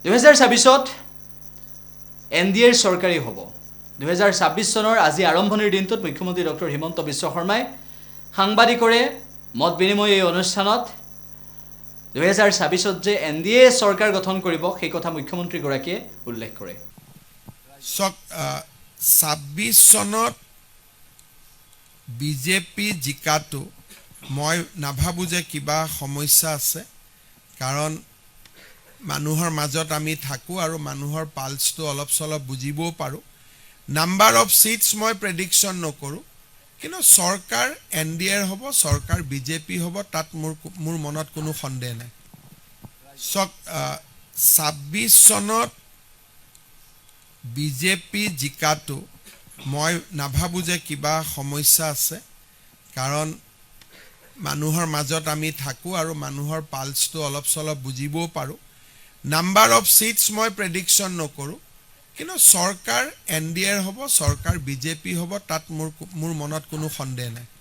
2024 NDAৰ চৰকাৰী হ'ব 2026 চনৰ আজি আৰম্ভণিৰ দিনটোত মুখ্যমন্ত্ৰী ডক্টৰ হিমন্ত বিশ্ব শৰ্মাই সাংবাদিকৰে মত বিনিময় এই অনুষ্ঠানত 2026 যে NDA চৰকাৰ গঠন কৰিব সেই কথা মুখ্যমন্ত্ৰী গৰাকীয়ে উল্লেখ কৰে 26 চনত বিজেপি জিকাটো মই নাভাবো যে কিবা সমস্যা আছে কাৰণ মানুহৰ মাজত আমি থাকো আৰু মানুহৰ পালছটো অলপ চলপ বুজিবও পাৰো নাম্বাৰ অফ সিটস মই প্ৰেডিকশন নকৰো কিন্তু সৰকাৰ এনডিএৰ হ'ব সৰকাৰ বিজেপি হ'ব তাত মোৰ মনত কোনো সন্দেহ নাই 26 চনত বিজেপি জিকাটো মই নাভাবো যে কিবা সমস্যা আছে কাৰণ মানুহৰ মাজত আমি থাকো আৰু মানুহৰ পালছটো অলপ চলপ বুজিবও পাৰো নাম্বাৰ অফ সিটস মই প্ৰেডিকশন নকৰো কিন্তু সৰকাৰ এনডিএৰ হ'ব সৰকাৰ বিজেপি হ'ব তাত মোৰ মনত কোনো সন্দেহ নাই